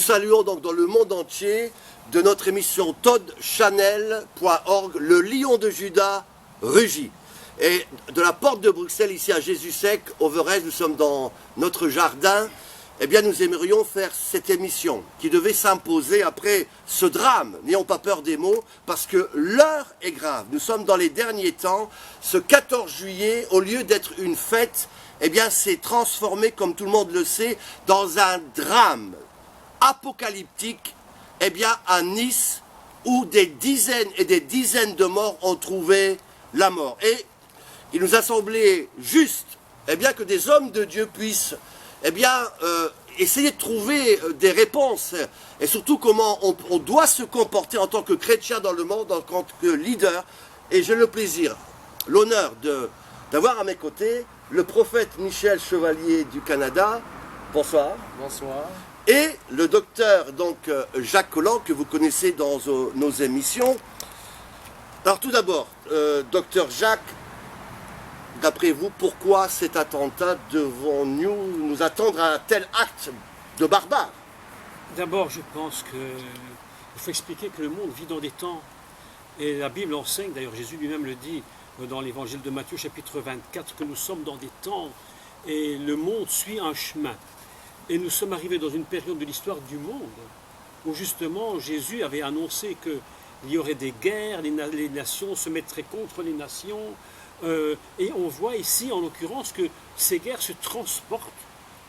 saluons donc dans le monde entier de notre émission toddchannel.org, le lion de Juda rugit. Et de la porte de Bruxelles, ici à Jésus-Sec, au Verrez, nous sommes dans notre jardin. Eh bien, nous aimerions faire cette émission qui devait s'imposer après ce drame. N'ayons pas peur des mots, parce que l'heure est grave. Nous sommes dans les derniers temps. Ce 14 juillet, au lieu d'être une fête, eh bien, c'est transformé, comme tout le monde le sait, dans un drame apocalyptique, eh bien, à Nice, où des dizaines et des dizaines de morts ont trouvé la mort. Et il nous a semblé juste, eh bien, que des hommes de Dieu puissent, eh bien, essayer de trouver des réponses, et surtout comment on doit se comporter en tant que chrétien dans le monde, en tant que leader. Et j'ai le plaisir, l'honneur d'avoir à mes côtés le prophète Michel Chevalier du Canada. Bonsoir. Bonsoir. Et le docteur donc, Jacques Collant, que vous connaissez dans nos émissions. Alors tout d'abord, docteur Jacques, d'après vous, pourquoi cet attentat devons-nous nous attendre à un tel acte de barbare? D'abord, je pense qu'il faut expliquer que le monde vit dans des temps, et la Bible enseigne, d'ailleurs Jésus lui-même le dit dans l'évangile de Matthieu chapitre 24, que nous sommes dans des temps et le monde suit un chemin. Et nous sommes arrivés dans une période de l'histoire du monde où justement Jésus avait annoncé qu'il y aurait des guerres, les nations se mettraient contre les nations. Et on voit ici, en l'occurrence, que ces guerres se transportent.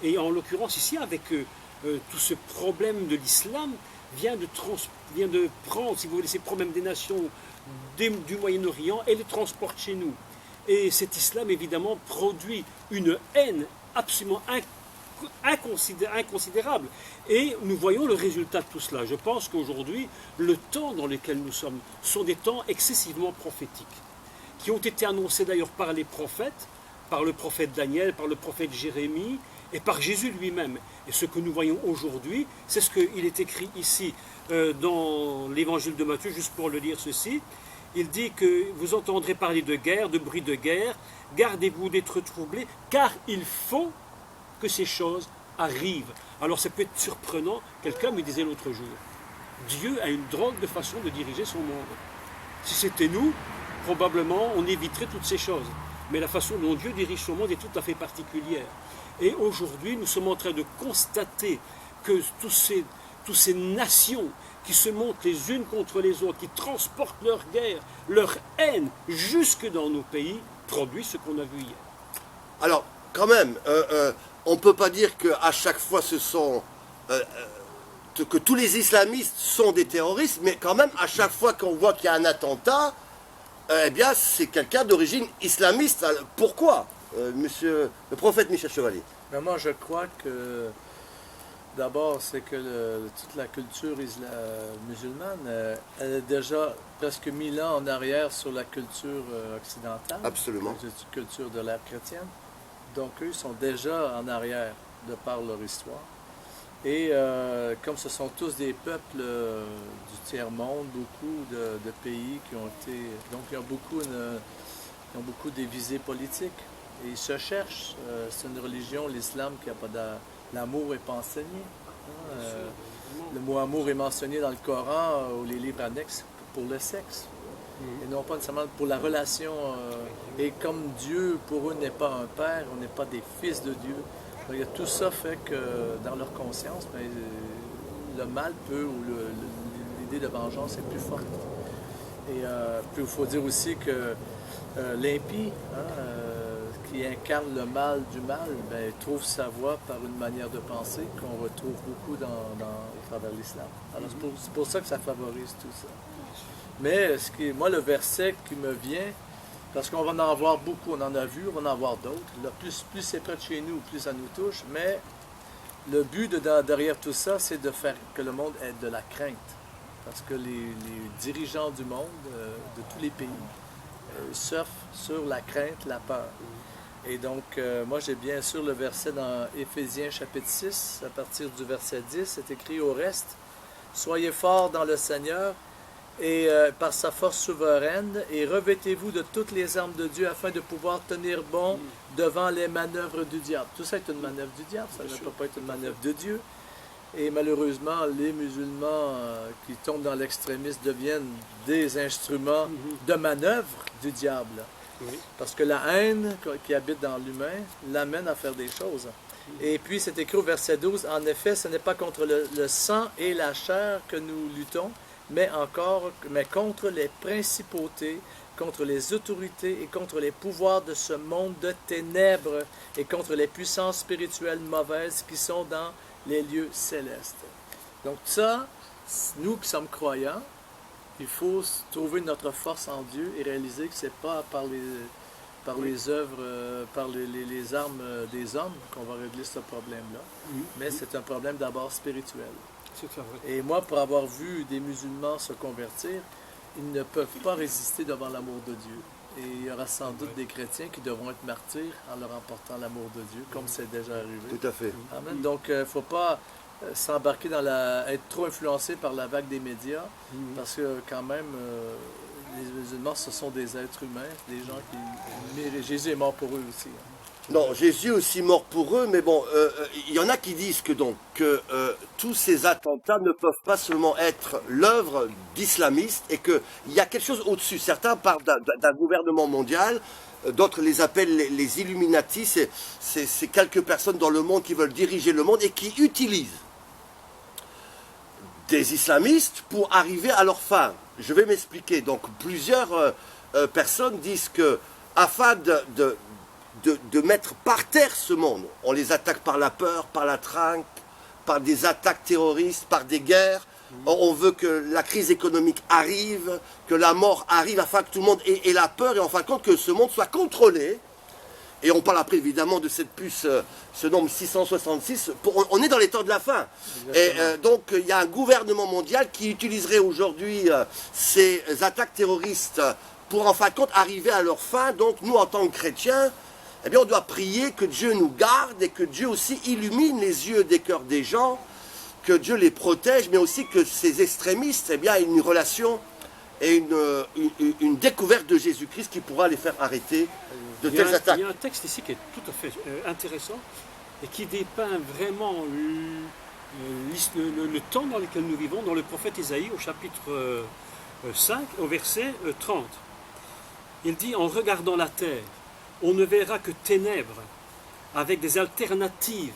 Et en l'occurrence, ici, avec tout ce problème de l'islam, vient de prendre, si vous voulez, ces problèmes des nations du Moyen-Orient et les transporte chez nous. Et cet islam, évidemment, produit une haine absolument inconsidérable. Et nous voyons le résultat de tout cela. Je pense qu'aujourd'hui, le temps dans lequel nous sommes sont des temps excessivement prophétiques, qui ont été annoncés d'ailleurs par les prophètes, par le prophète Daniel, par le prophète Jérémie et par Jésus lui-même. Et ce que nous voyons aujourd'hui, c'est ce qu'il est écrit ici dans l'évangile de Matthieu, juste pour le lire ceci. Il dit que vous entendrez parler de guerre, de bruit de guerre, gardez-vous d'être troublés, car il faut que ces choses arrivent. Alors ça peut être surprenant, quelqu'un me disait l'autre jour, Dieu a une drôle de façon de diriger son monde. Si c'était nous, probablement on éviterait toutes ces choses. Mais la façon dont Dieu dirige son monde est tout à fait particulière. Et aujourd'hui, nous sommes en train de constater que toutes ces nations qui se montent les unes contre les autres, qui transportent leur guerre, leur haine jusque dans nos pays, produisent ce qu'on a vu hier. Alors, quand même, on ne peut pas dire qu'à chaque fois ce sont... que tous les islamistes sont des terroristes, mais quand même, à chaque fois qu'on voit qu'il y a un attentat, eh bien, c'est quelqu'un d'origine islamiste. Alors, pourquoi, monsieur le prophète Michel Chevalier? Mais moi, je crois que, d'abord, c'est que toute la culture musulmane, elle est déjà presque 1000 ans en arrière sur la culture occidentale. Absolument. La culture de l'ère chrétienne. Donc, eux sont déjà en arrière de par leur histoire. Et comme ce sont tous des peuples du tiers-monde, beaucoup de pays qui ont été... Donc, ils ont beaucoup des visées politiques. Et ils se cherchent. C'est une religion, l'islam, qui n'a pas l'amour n'est pas enseigné. Le mot amour est mentionné dans le Coran ou les livres annexes pour le sexe. Et non pas nécessairement pour la relation. Et comme Dieu, pour eux, n'est pas un père, on n'est pas des fils de Dieu. Donc, tout ça fait que dans leur conscience, ben, le mal peut, ou l'idée de vengeance est plus forte. Et puis il faut dire aussi que l'impie, qui incarne le mal du mal, ben, trouve sa voie par une manière de penser qu'on retrouve beaucoup au travers de l'islam. Alors c'est pour ça que ça favorise tout ça. Mais moi, le verset qui me vient, parce qu'on va en avoir beaucoup, on en a vu, on va en avoir d'autres. Plus c'est près de chez nous, plus ça nous touche. Mais le but derrière tout ça, c'est de faire que le monde ait de la crainte. Parce que les dirigeants du monde, de tous les pays, surfent sur la crainte, la peur. Et donc, moi, j'ai bien sûr le verset dans Éphésiens chapitre 6, à partir du verset 10, c'est écrit au reste, « Soyez forts dans le Seigneur, et par sa force souveraine, et revêtez-vous de toutes les armes de Dieu afin de pouvoir tenir bon devant les manœuvres du diable. » Tout ça est une manœuvre du diable, ça ne peut pas être une manœuvre de Dieu. Et malheureusement, les musulmans qui tombent dans l'extrémisme deviennent des instruments de manœuvre du diable. Oui. Parce que la haine qui habite dans l'humain l'amène à faire des choses. Et puis c'est écrit au verset 12, en effet, ce n'est pas contre le sang et la chair que nous luttons, mais contre les principautés, contre les autorités et contre les pouvoirs de ce monde de ténèbres et contre les puissances spirituelles mauvaises qui sont dans les lieux célestes. Donc ça, nous qui sommes croyants, il faut trouver notre force en Dieu et réaliser que ce n'est pas par les œuvres, par les armes des hommes qu'on va régler ce problème-là, mais c'est un problème d'abord spirituel. C'est vrai. Et moi, pour avoir vu des musulmans se convertir, ils ne peuvent pas résister devant l'amour de Dieu. Et il y aura sans doute des chrétiens qui devront être martyrs en leur emportant l'amour de Dieu, comme c'est déjà arrivé. Tout à fait. Amen. Donc, il ne faut pas s'embarquer être trop influencé par la vague des médias, parce que quand même, les musulmans, ce sont des êtres humains, des gens qui... Jésus est mort pour eux aussi. Non, Jésus est aussi mort pour eux, mais bon, il y en a qui disent que tous ces attentats ne peuvent pas seulement être l'œuvre d'islamistes et qu'il y a quelque chose au-dessus. Certains parlent d'un gouvernement mondial, d'autres les appellent les Illuminati, c'est quelques personnes dans le monde qui veulent diriger le monde et qui utilisent des islamistes pour arriver à leur fin. Je vais m'expliquer. Donc plusieurs personnes disent que afin de mettre par terre ce monde, on les attaque par la peur, par la trinque, par des attaques terroristes, par des guerres. On veut que la crise économique arrive, que la mort arrive afin que tout le monde ait la peur et en fin de compte que ce monde soit contrôlé. Et on parle après évidemment de cette puce, ce nombre 666, on est dans les temps de la fin. Et donc il y a un gouvernement mondial qui utiliserait aujourd'hui ces attaques terroristes pour en fin de compte arriver à leur fin. Donc nous en tant que chrétiens, eh bien on doit prier que Dieu nous garde et que Dieu aussi illumine les yeux des cœurs des gens, que Dieu les protège, mais aussi que ces extrémistes eh bien, aient une relation et une découverte de Jésus-Christ qui pourra les faire arrêter de telles attaques. Il y a un texte ici qui est tout à fait intéressant et qui dépeint vraiment le temps dans lequel nous vivons, dans le prophète Isaïe au chapitre 5, au verset 30. Il dit, en regardant la terre, on ne verra que ténèbres, avec des alternatives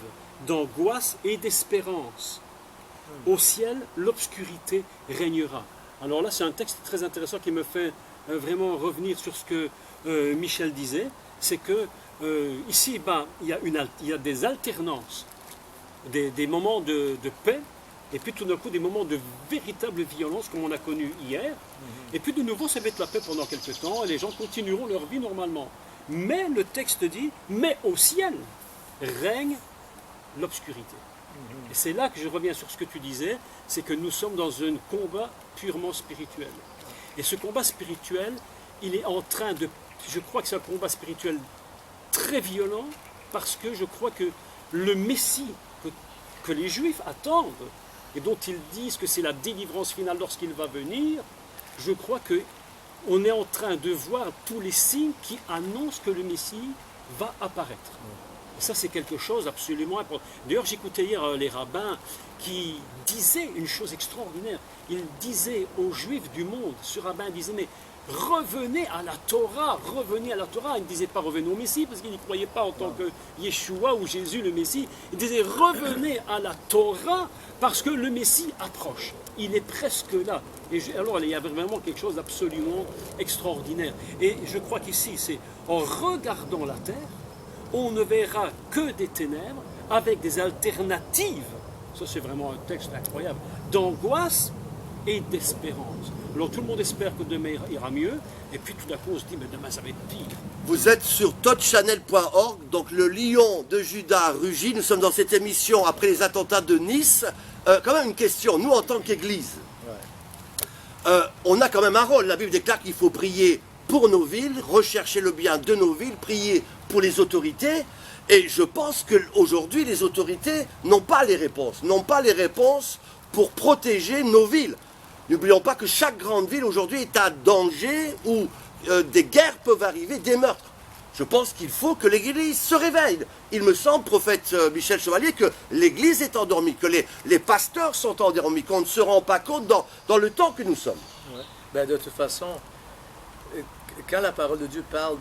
d'angoisse et d'espérance. Au ciel, l'obscurité régnera. Alors là, c'est un texte très intéressant qui me fait vraiment revenir sur ce que Michel disait, c'est que ici, il y a des alternances, des moments de paix, et puis tout d'un coup des moments de véritable violence comme on a connu hier, et puis de nouveau ça va être la paix pendant quelques temps, et les gens continueront leur vie normalement. Mais le texte dit, mais au ciel règne l'obscurité. Et c'est là que je reviens sur ce que tu disais, c'est que nous sommes dans un combat purement spirituel. Et ce combat spirituel, il est en train de... Je crois que c'est un combat spirituel très violent, parce que je crois que le Messie que les Juifs attendent, et dont ils disent que c'est la délivrance finale lorsqu'il va venir, je crois qu'on est en train de voir tous les signes qui annoncent que le Messie va apparaître. Et ça, c'est quelque chose absolument important. D'ailleurs, j'écoutais hier les rabbins qui disaient une chose extraordinaire. Ils disaient aux Juifs du monde, ce rabbin disait, mais revenez à la Torah, revenez à la Torah. Il ne disait pas revenez au Messie, parce qu'il n'y croyait pas en tant que Yeshua ou Jésus le Messie. Il disait revenez à la Torah, parce que le Messie approche. Il est presque là. Et alors, il y a vraiment quelque chose d'absolument extraordinaire. Et je crois qu'ici, c'est en regardant la terre, on ne verra que des ténèbres avec des alternatives, ça c'est vraiment un texte incroyable, d'angoisse et d'espérance. Alors tout le monde espère que demain ira mieux, et puis tout à coup on se dit, mais demain ça va être pire. Vous êtes sur totchannel.org, donc le lion de Juda rugit. Nous sommes dans cette émission après les attentats de Nice. Quand même une question, nous en tant qu'Église, on a quand même un rôle. La Bible déclare qu'il faut prier pour nos villes, rechercher le bien de nos villes, prier pour les autorités. Et je pense qu'aujourd'hui, les autorités n'ont pas les réponses pour protéger nos villes. N'oublions pas que chaque grande ville aujourd'hui est un danger où des guerres peuvent arriver, des meurtres. je pense qu'il faut que l'Église se réveille. Il me semble, prophète Michel Chevalier, que l'Église est endormie, que les pasteurs sont endormis, qu'on ne se rend pas compte dans le temps que nous sommes. Ouais. Ben, de toute façon, quand la parole de Dieu parle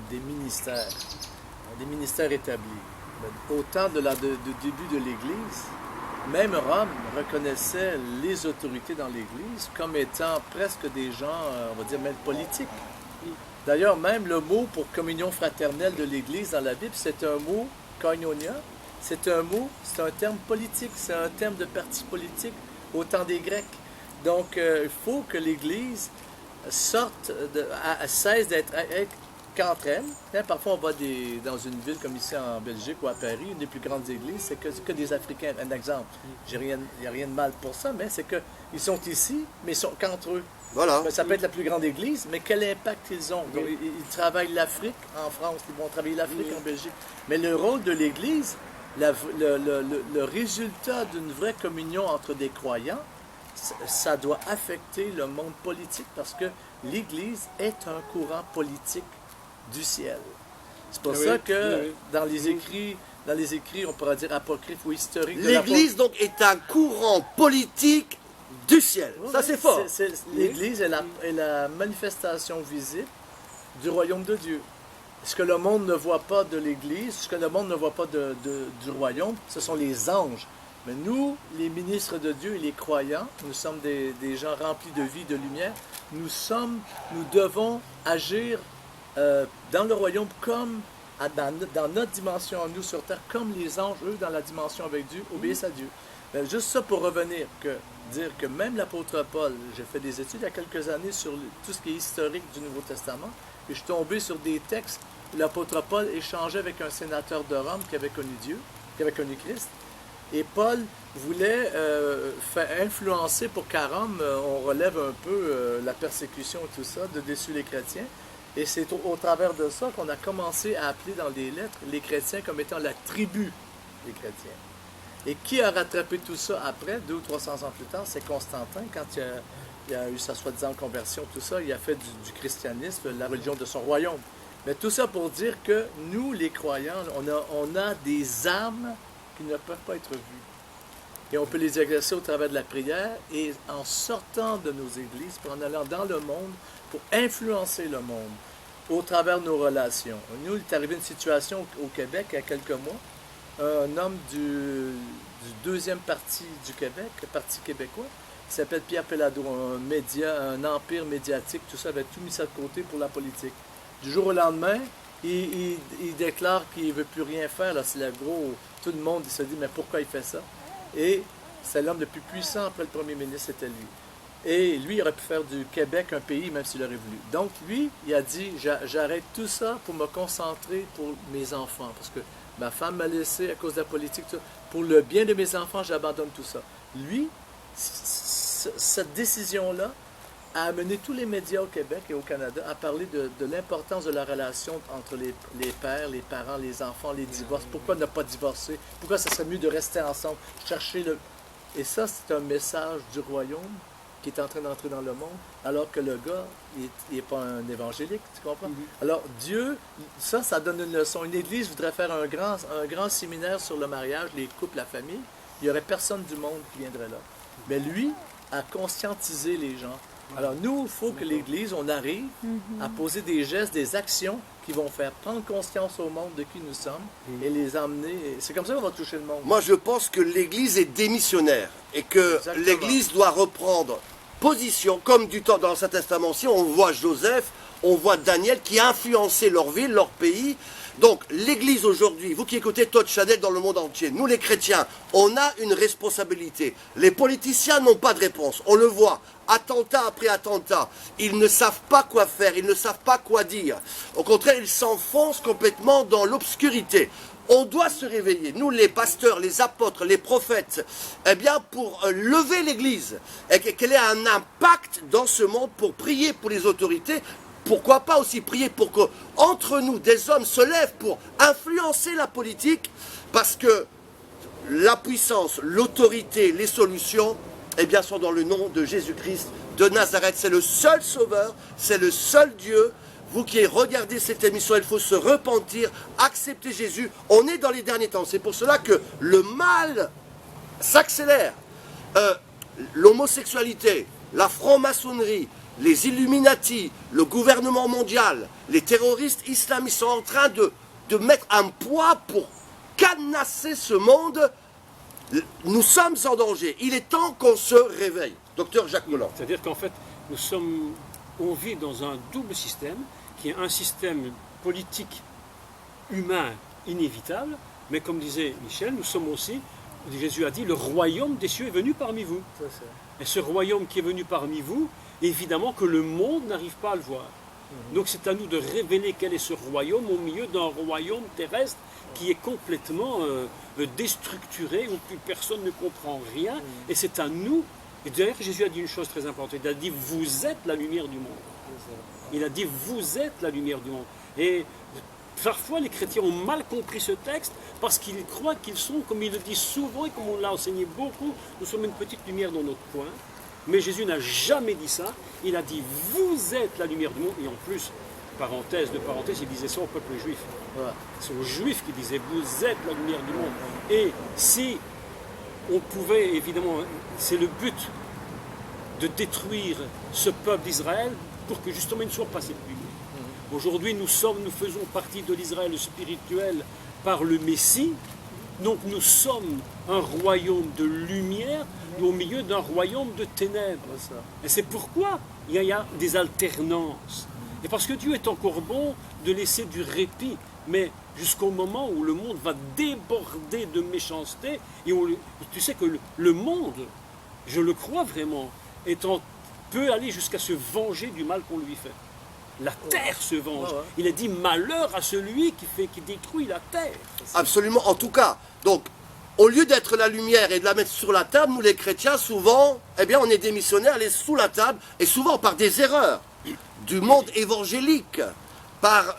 des ministères établis, ben, au temps du début de l'Église, même Rome reconnaissait les autorités dans l'Église comme étant presque des gens, on va dire, même politiques. D'ailleurs, même le mot pour communion fraternelle de l'Église dans la Bible, c'est un mot, koinonia, c'est un terme politique, c'est un terme de parti politique au temps des Grecs. Donc, il faut que l'Église cesse d'être qu'entre elles. Hein, parfois, on va dans une ville comme ici en Belgique ou à Paris, une des plus grandes églises, c'est que des Africains. Un exemple, il n'y a rien de mal pour ça, mais c'est qu'ils sont ici, mais ils sont qu'entre eux. Voilà. Ça peut être la plus grande église, mais quel impact ils ont? Donc, ils travaillent l'Afrique en France, ils vont travailler l'Afrique en Belgique. Mais le rôle de l'Église, le résultat d'une vraie communion entre des croyants, ça doit affecter le monde politique parce que l'Église est un courant politique du ciel. C'est pour ça que dans les écrits, on pourrait dire apocryphes ou historiques, l'Église donc est un courant politique du ciel. Ça c'est fort. L'Église est la manifestation visible du royaume de Dieu. Ce que le monde ne voit pas de l'Église, ce que le monde ne voit pas du royaume, ce sont les anges. Mais nous, les ministres de Dieu et les croyants, nous sommes des gens remplis de vie, de lumière. Nous devons agir dans le royaume comme dans notre dimension à nous sur terre, comme les anges, eux, dans la dimension avec Dieu, obéissent à Dieu. Mais juste ça pour revenir, dire que même l'apôtre Paul, j'ai fait des études il y a quelques années sur tout ce qui est historique du Nouveau Testament, et je suis tombé sur des textes où l'apôtre Paul échangeait avec un sénateur de Rome qui avait connu Dieu, qui avait connu Christ. Et Paul voulait faire influencer pour qu'à Rome, on relève un peu la persécution et tout ça, de déçu les chrétiens. Et c'est au travers de ça qu'on a commencé à appeler dans les lettres les chrétiens comme étant la tribu des chrétiens. Et qui a rattrapé tout ça après, 200 ou 300 ans plus tard, c'est Constantin, quand il a eu sa soi-disant conversion, tout ça, il a fait du christianisme la religion de son royaume. Mais tout ça pour dire que nous, les croyants, on a des armes qui ne peuvent pas être vues. Et on peut les exercer au travers de la prière et en sortant de nos églises, puis en allant dans le monde pour influencer le monde au travers de nos relations. Nous, il est arrivé une situation au Québec il y a quelques mois. Un homme du deuxième parti du Québec, le Parti québécois, qui s'appelle Pierre Pellado, un empire médiatique, tout ça, avait tout mis ça de côté pour la politique. Du jour au lendemain, il déclare qu'il ne veut plus rien faire. Là, c'est le gros. Tout le monde se dit, mais pourquoi il fait ça? Et c'est l'homme le plus puissant après le premier ministre, c'était lui. Et lui, il aurait pu faire du Québec un pays, même s'il aurait voulu. Donc, lui, il a dit, j'arrête tout ça pour me concentrer pour mes enfants. Parce que ma femme m'a laissé à cause de la politique. Tout ça. Pour le bien de mes enfants, j'abandonne tout ça. Lui, cette décision-là a amené tous les médias au Québec et au Canada à parler de l'importance de la relation entre les pères, les parents, les enfants, les divorces. Pourquoi ne pas divorcer? Pourquoi ça serait mieux de rester ensemble? Chercher le... Et ça, c'est un message du royaume qui est en train d'entrer dans le monde, alors que le gars, il n'est pas un évangélique, tu comprends? Alors, Dieu, ça donne une leçon. Une église voudrait faire un grand séminaire sur le mariage, les couples, la famille. Il n'y aurait personne du monde qui viendrait là. Mais lui a conscientisé les gens. Alors, nous, il faut que l'Église, on arrive à poser des gestes, des actions qui vont faire prendre conscience au monde de qui nous sommes et les emmener. C'est comme ça qu'on va toucher le monde. Moi, je pense que l'Église est démissionnaire et que l'Église doit reprendre position, comme du temps dans l'Ancien Testament aussi, on voit Joseph, on voit Daniel qui a influencé leur ville, leur pays. Donc, l'Église aujourd'hui, vous qui écoutez Todd Chanel dans le monde entier, nous les chrétiens, on a une responsabilité. Les politiciens n'ont pas de réponse, on le voit, attentat après attentat. Ils ne savent pas quoi faire, ils ne savent pas quoi dire. Au contraire, ils s'enfoncent complètement dans l'obscurité. On doit se réveiller, nous les pasteurs, les apôtres, les prophètes, eh bien pour lever l'Église, et qu'elle ait un impact dans ce monde pour prier pour les autorités. Pourquoi pas aussi prier pour qu'entre nous, des hommes se lèvent pour influencer la politique, parce que la puissance, l'autorité, les solutions, eh bien, sont dans le nom de Jésus-Christ de Nazareth. C'est le seul sauveur, c'est le seul Dieu vous qui regardez cette émission, il faut se repentir, accepter Jésus. On est dans les derniers temps. C'est pour cela que le mal s'accélère. L'homosexualité, la franc-maçonnerie, les Illuminati, le gouvernement mondial, les terroristes islamistes sont en train de mettre un poids pour cadenasser ce monde. Nous sommes en danger. Il est temps qu'on se réveille. Docteur Jacques Molan. C'est-à-dire qu'en fait, on vit dans un double système, qui est un système politique humain inévitable, mais comme disait Michel, nous sommes aussi, Jésus a dit, le royaume des cieux est venu parmi vous. Et ce royaume qui est venu parmi vous, évidemment que le monde n'arrive pas à le voir. Donc c'est à nous de révéler quel est ce royaume au milieu d'un royaume terrestre qui est complètement déstructuré, où plus personne ne comprend rien. Et c'est à nous. Et d'ailleurs, Jésus a dit une chose très importante. Il a dit, vous êtes la lumière du monde. Il a dit, vous êtes la lumière du monde. Et parfois, les chrétiens ont mal compris ce texte parce qu'ils croient qu'ils sont, comme il le dit souvent et comme on l'a enseigné beaucoup, nous sommes une petite lumière dans notre coin. Mais Jésus n'a jamais dit ça. Il a dit, vous êtes la lumière du monde. Et en plus, parenthèse de parenthèse, il disait ça au peuple juif. Ouais. C'est aux juifs qui disaient, vous êtes la lumière du monde. Et si on pouvait, évidemment, c'est le but de détruire ce peuple d'Israël pour que justement il ne soit pas cette lumière. Aujourd'hui, nous faisons partie de l'Israël spirituel par le Messie. Donc nous sommes un royaume de lumière au milieu d'un royaume de ténèbres. Et c'est pourquoi il y a des alternances. Et parce que Dieu est encore bon de laisser du répit, mais jusqu'au moment où le monde va déborder de méchanceté, et tu sais que le monde, je le crois vraiment, peut aller jusqu'à se venger du mal qu'on lui fait. La terre se venge. Il a dit malheur à celui qui détruit la terre. Absolument, en tout cas. Donc, au lieu d'être la lumière et de la mettre sur la table, nous les chrétiens, souvent, eh bien, on est des missionnaires, elle est sous la table, et souvent par des erreurs du monde évangélique, par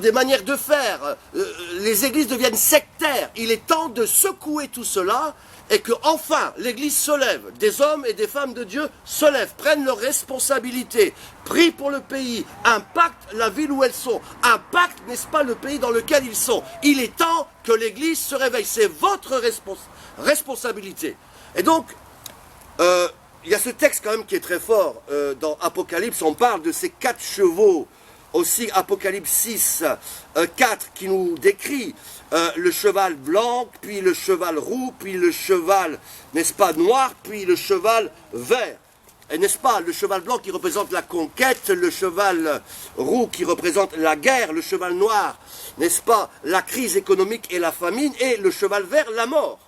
des manières de faire. Les églises deviennent sectaires. Il est temps de secouer tout cela et que enfin l'Église se lève, des hommes et des femmes de Dieu se lèvent, prennent leurs responsabilités, prient pour le pays, impactent la ville où elles sont, impactent, n'est-ce pas, le pays dans lequel ils sont. Il est temps que l'Église se réveille, c'est votre responsabilité. Et donc, il y a ce texte quand même qui est très fort dans Apocalypse, on parle de ces 4 chevaux, aussi Apocalypse 6, 4 qui nous décrit le cheval blanc, puis le cheval roux, puis le cheval, n'est-ce pas, noir, puis le cheval vert. Et n'est-ce pas, le cheval blanc qui représente la conquête, le cheval roux qui représente la guerre, le cheval noir, n'est-ce pas, la crise économique et la famine, et le cheval vert, la mort.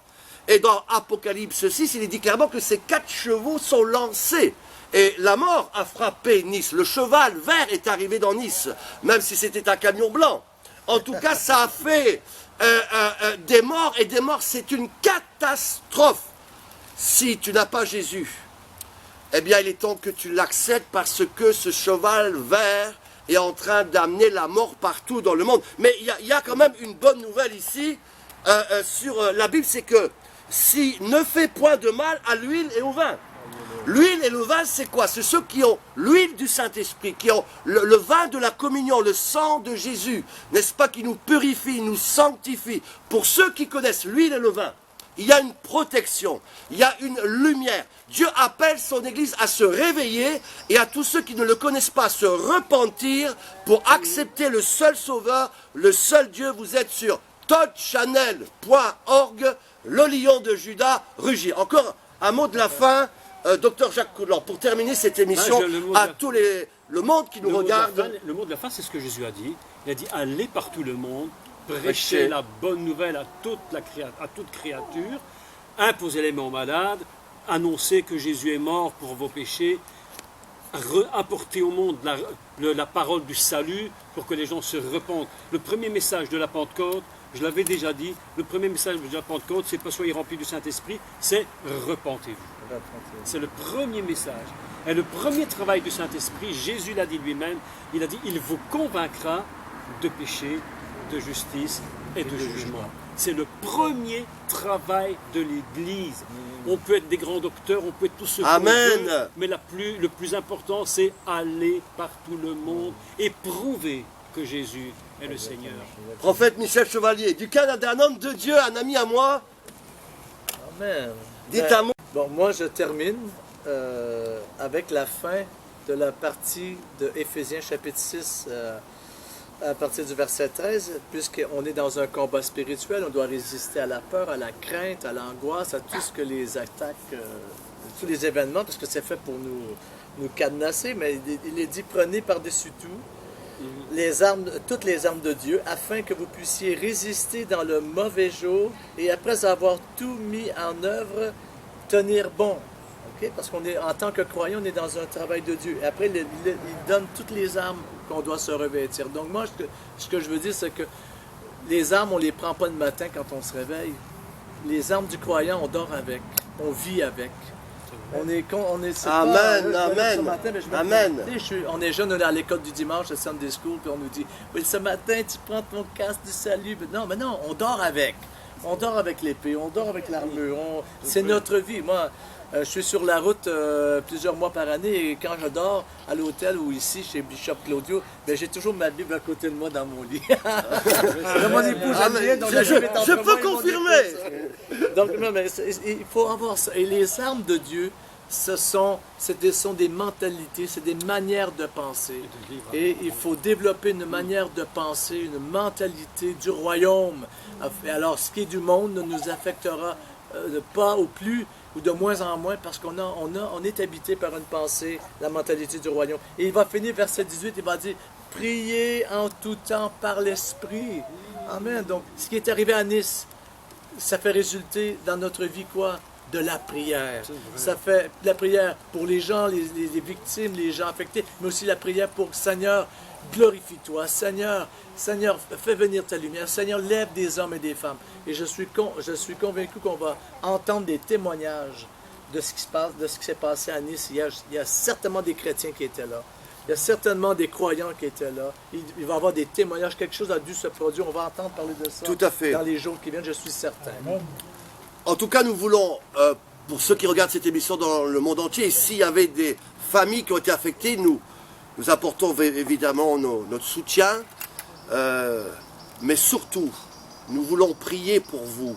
Et dans Apocalypse 6, il est dit clairement que ces 4 chevaux sont lancés. Et la mort a frappé Nice. Le cheval vert est arrivé dans Nice, même si c'était un camion blanc. En tout cas, ça a fait des morts, et des morts, c'est une catastrophe. Si tu n'as pas Jésus, eh bien, il est temps que tu l'acceptes parce que ce cheval vert est en train d'amener la mort partout dans le monde. Mais il y a quand même une bonne nouvelle ici sur la Bible, c'est que si ne fait point de mal à l'huile et au vin. L'huile et le vin, c'est quoi? C'est ceux qui ont l'huile du Saint-Esprit, qui ont le vin de la communion, le sang de Jésus, n'est-ce pas, qui nous purifie, nous sanctifie. Pour ceux qui connaissent l'huile et le vin, il y a une protection, il y a une lumière. Dieu appelle son Église à se réveiller et à tous ceux qui ne le connaissent pas à se repentir pour accepter le seul Sauveur, le seul Dieu. Vous êtes sur toddchannel.org, le lion de Juda rugit. Encore un mot de la fin. Docteur Jacques Coudlan, pour terminer cette émission, à tout le monde qui nous regarde. Le mot de la fin, c'est ce que Jésus a dit. Il a dit, allez par tout le monde, prêchez la bonne nouvelle à toute créature, imposez les mains aux malades, annoncez que Jésus est mort pour vos péchés, apportez au monde la parole du salut pour que les gens se repentent. Le premier message de la Pentecôte, je l'avais déjà dit, le premier message de la Pentecôte, c'est pas soyez remplis du Saint-Esprit, c'est repentez-vous. C'est le premier message. Et le premier travail du Saint-Esprit, Jésus l'a dit lui-même, il a dit, il vous convaincra de péché, de justice et de jugement. C'est le premier travail de l'Église. On peut être des grands docteurs, on peut être tout ce qu'on Amen. veut, mais le plus important, c'est aller par tout le monde et prouver que Jésus est le Seigneur. Prophète Michel Chevalier, du Canada, un homme de Dieu, un ami à moi. Amen. Dites un mot. Bon, moi, je termine avec la fin de la partie de Éphésiens chapitre 6, à partir du verset 13, puisqu'on est dans un combat spirituel, on doit résister à la peur, à la crainte, à l'angoisse, à tout ce que les attaques, tous les événements, parce que c'est fait pour nous cadenasser, mais il est dit, prenez par-dessus tout toutes les armes de Dieu, afin que vous puissiez résister dans le mauvais jour, et après avoir tout mis en œuvre, tenir bon. Okay? Parce qu'on est, en tant que croyant, on est dans un travail de Dieu. Et après, il donne toutes les armes qu'on doit se revêtir. Donc moi, ce que je veux dire, c'est que les armes, on ne les prend pas le matin quand on se réveille. Les armes du croyant, on dort avec, on vit avec. Amen. On est jeune, on est à l'école du dimanche, à Sunday School, puis on nous dit, oui, ce matin, tu prends ton casque du salut. Mais non, on dort avec. On dort avec l'épée, on dort avec l'armure. C'est notre vie. Moi, je suis sur la route plusieurs mois par année, et quand je dors à l'hôtel ou ici, chez Bishop Claudio, ben, j'ai toujours ma Bible à côté de moi dans mon lit. Mon époux, j'aime bien, donc je peux confirmer. Donc, non, mais il faut avoir ça. Et les armes de Dieu, ce sont des mentalités, c'est des manières de penser. Et il faut développer une manière de penser, une mentalité du royaume. Alors, ce qui est du monde ne nous affectera pas ou plus, ou de moins en moins, parce qu'on est habité par une pensée, la mentalité du royaume. Et il va finir, verset 18, il va dire, priez en tout temps par l'Esprit. Amen. Donc, ce qui est arrivé à Nice, ça fait résulter dans notre vie quoi? De la prière. Ça fait de la prière pour les gens, les victimes, les gens affectés, mais aussi la prière pour Seigneur, glorifie-toi. Seigneur, fais venir ta lumière. Seigneur, lève des hommes et des femmes. Et je suis convaincu qu'on va entendre des témoignages de ce qui se passe, de ce qui s'est passé à Nice. Il y a certainement des chrétiens qui étaient là. Il y a certainement des croyants qui étaient là. Il va y avoir des témoignages. Quelque chose a dû se produire. On va entendre parler de ça. Tout à fait. Dans les jours qui viennent, je suis certain. En tout cas, nous voulons, pour ceux qui regardent cette émission dans le monde entier, s'il y avait des familles qui ont été affectées, nous apportons évidemment notre soutien, mais surtout, nous voulons prier pour vous.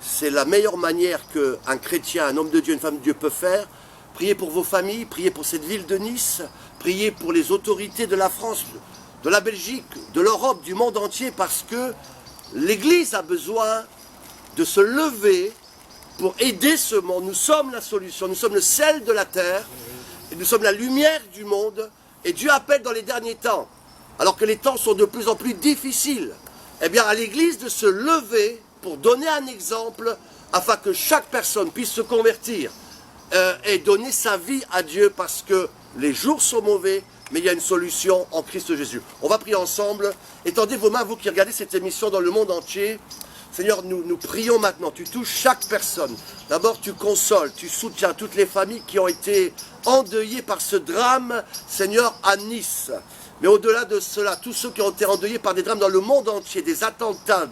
C'est la meilleure manière qu'un chrétien, un homme de Dieu, une femme de Dieu peut faire. Priez pour vos familles, priez pour cette ville de Nice, priez pour les autorités de la France, de la Belgique, de l'Europe, du monde entier, parce que l'Église a besoin de se lever pour aider ce monde. Nous sommes la solution, nous sommes le sel de la terre, et nous sommes la lumière du monde, et Dieu appelle dans les derniers temps, alors que les temps sont de plus en plus difficiles, eh bien à l'Église de se lever pour donner un exemple, afin que chaque personne puisse se convertir et donner sa vie à Dieu, parce que les jours sont mauvais, mais il y a une solution en Christ Jésus. On va prier ensemble. Étendez vos mains, vous qui regardez cette émission dans le monde entier. Seigneur, nous prions maintenant, tu touches chaque personne. D'abord, tu consoles, tu soutiens toutes les familles qui ont été endeuillées par ce drame, Seigneur, à Nice. Mais au-delà de cela, tous ceux qui ont été endeuillés par des drames dans le monde entier, des attentats,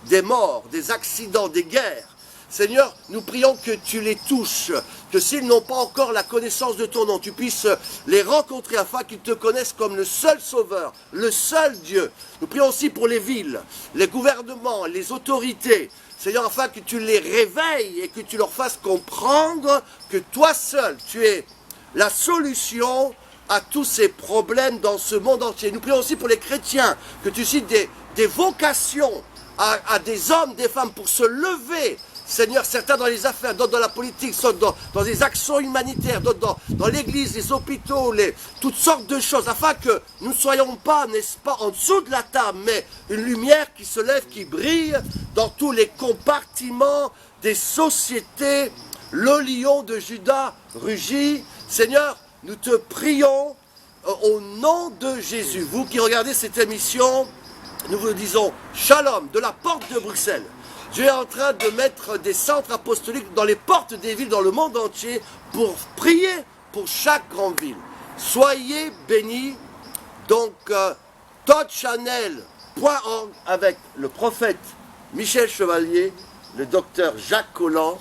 des morts, des accidents, des guerres. Seigneur, nous prions que tu les touches, que s'ils n'ont pas encore la connaissance de ton nom, tu puisses les rencontrer afin qu'ils te connaissent comme le seul sauveur, le seul Dieu. Nous prions aussi pour les villes, les gouvernements, les autorités, Seigneur, afin que tu les réveilles et que tu leur fasses comprendre que toi seul, tu es la solution à tous ces problèmes dans ce monde entier. Nous prions aussi pour les chrétiens, que tu cites des vocations à des hommes, des femmes pour se lever. Seigneur, certains dans les affaires, d'autres dans la politique, d'autres dans des actions humanitaires, d'autres dans l'église, les hôpitaux, toutes sortes de choses, afin que nous ne soyons pas, n'est-ce pas, en dessous de la table, mais une lumière qui se lève, qui brille dans tous les compartiments des sociétés. Le lion de Juda rugit. Seigneur, nous te prions au nom de Jésus. Vous qui regardez cette émission, nous vous disons Shalom de la porte de Bruxelles. Dieu est en train de mettre des centres apostoliques dans les portes des villes dans le monde entier pour prier pour chaque grande ville. Soyez bénis. Donc, touchchannel.org avec le prophète Michel Chevalier, le docteur Jacques Collant.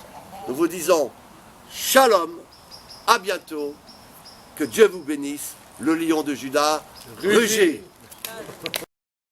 Nous vous disons shalom, à bientôt, que Dieu vous bénisse, le lion de Juda rugit.